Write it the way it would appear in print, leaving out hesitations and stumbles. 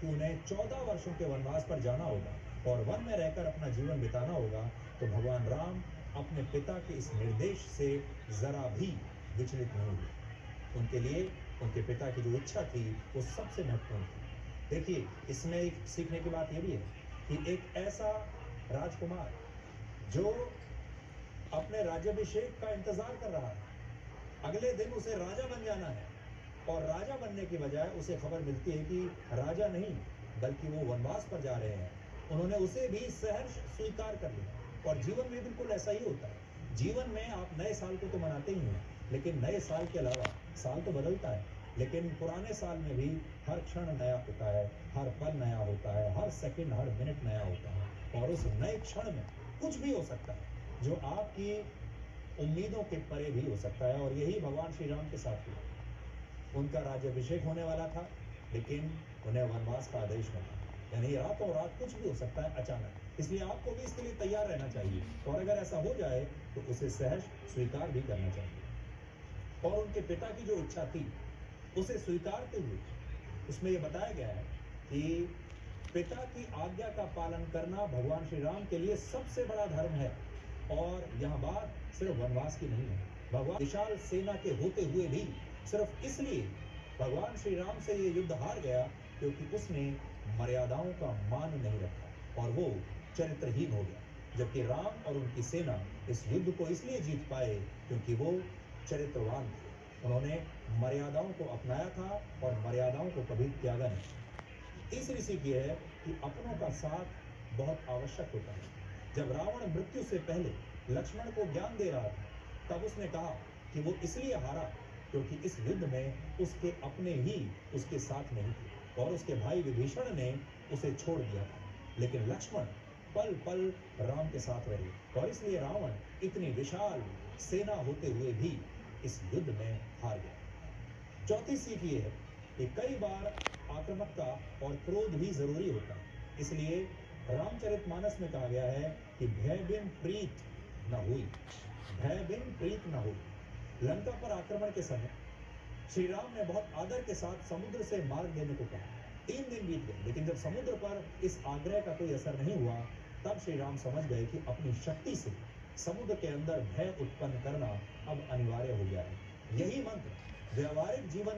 कि उन्हें 14 वर्षों के वनवास पर जाना होगा और वन में रहकर अपना जीवन बिताना होगा, तो भगवान राम अपने पिता के इस निर्देश से जरा भी विचलित नहीं हुए। उनके लिए उनके पिता की जो इच्छा थी वो सबसे महत्वपूर्ण थी। देखिए, इसमें एक सीखने की बात यह भी है कि एक ऐसा राजकुमार जो अपने राज्याभिषेक का इंतजार कर रहा है, अगले दिन उसे राजा बन जाना है, और राजा बनने की बजाय उसे खबर मिलती है कि राजा नहीं बल्कि वो वनवास पर जा रहे हैं। उन्होंने उसे भी सहर्ष स्वीकार कर लिया। और जीवन में बिल्कुल ऐसा ही होता है। जीवन में आप नए साल को तो मनाते ही हैं, लेकिन नए साल के अलावा साल तो बदलता है, लेकिन पुराने साल में भी हर क्षण नया होता है, हर पल नया होता है, हर सेकंड हर मिनट नया होता है। और उस नए क्षण में कुछ भी हो सकता है जो आपकी उम्मीदों के परे भी हो सकता है। और यही भगवान श्री राम के साथ हुआ। उनका राज्याभिषेक होने वाला था, लेकिन उन्हें वनवास का आदेश मिला। यानी रातों रात कुछ भी हो सकता है अचानक। इसलिए आपको भी इसके लिए तैयार रहना चाहिए, और अगर ऐसा हो जाए तो उसे सहर्ष स्वीकार भी करना चाहिए। और उनके पिता की जो इच्छा थी उसे स्वीकारते हुए उसमें यह बताया गया है कि पिता की आज्ञा का पालन करना भगवान श्री राम के लिए सबसे बड़ा धर्म है। और यह बात सिर्फ वनवास की नहीं है। भगवान विशाल सेना के होते हुए भी सिर्फ इसलिए भगवान श्री राम से ये युद्ध हार गया क्योंकि उसने मर्यादाओं का मान नहीं रखा और वो चरित्रहीन हो गया। जबकि राम और उनकी सेना इस युद्ध को इसलिए जीत पाए क्योंकि वो चरित्रवान थे। उन्होंने मर्यादाओं को अपनाया था और मर्यादाओं को कभी त्यागा नहीं। तीसरी सीख यह है कि अपनों का साथ बहुत आवश्यक होता है। जब रावण मृत्यु से पहले लक्ष्मण को ज्ञान दे रहा था, तब उसने कहा कि वो इसलिए हारा क्योंकि इस युद्ध में उसके अपने ही उसके साथ नहीं थे और उसके भाई विभीषण ने उसे छोड़ दिया था। लेकिन लक्ष्मण पल पल राम के साथ रहे, और इसलिए रावण इतनी विशाल सेना होते हुए भी इस युद्ध में हार गया। चौथी सीख ये है कि कई बार आक्रामकता और क्रोध भी जरूरी होता है। इसलिए रामचरितमानस में कहा गया है कि भय बिन प्रीत न हुई, भय बिन प्रीत न हुई। लंका पर आक्रमण के समय श्री राम ने बहुत आदर के साथ समुद्र से मार्ग देने को कहा। 3 दिन बीत गए, लेकिन जब समुद्र पर इस आग्रह का कोई असर नहीं हुआ, तब श्री राम समझ गए कि अपनी शक्ति से समुद्र के अंदर भय उत्पन्न करना अब अनिवार्य हो गया है। यही मंत्र व्यवहारिक जीवन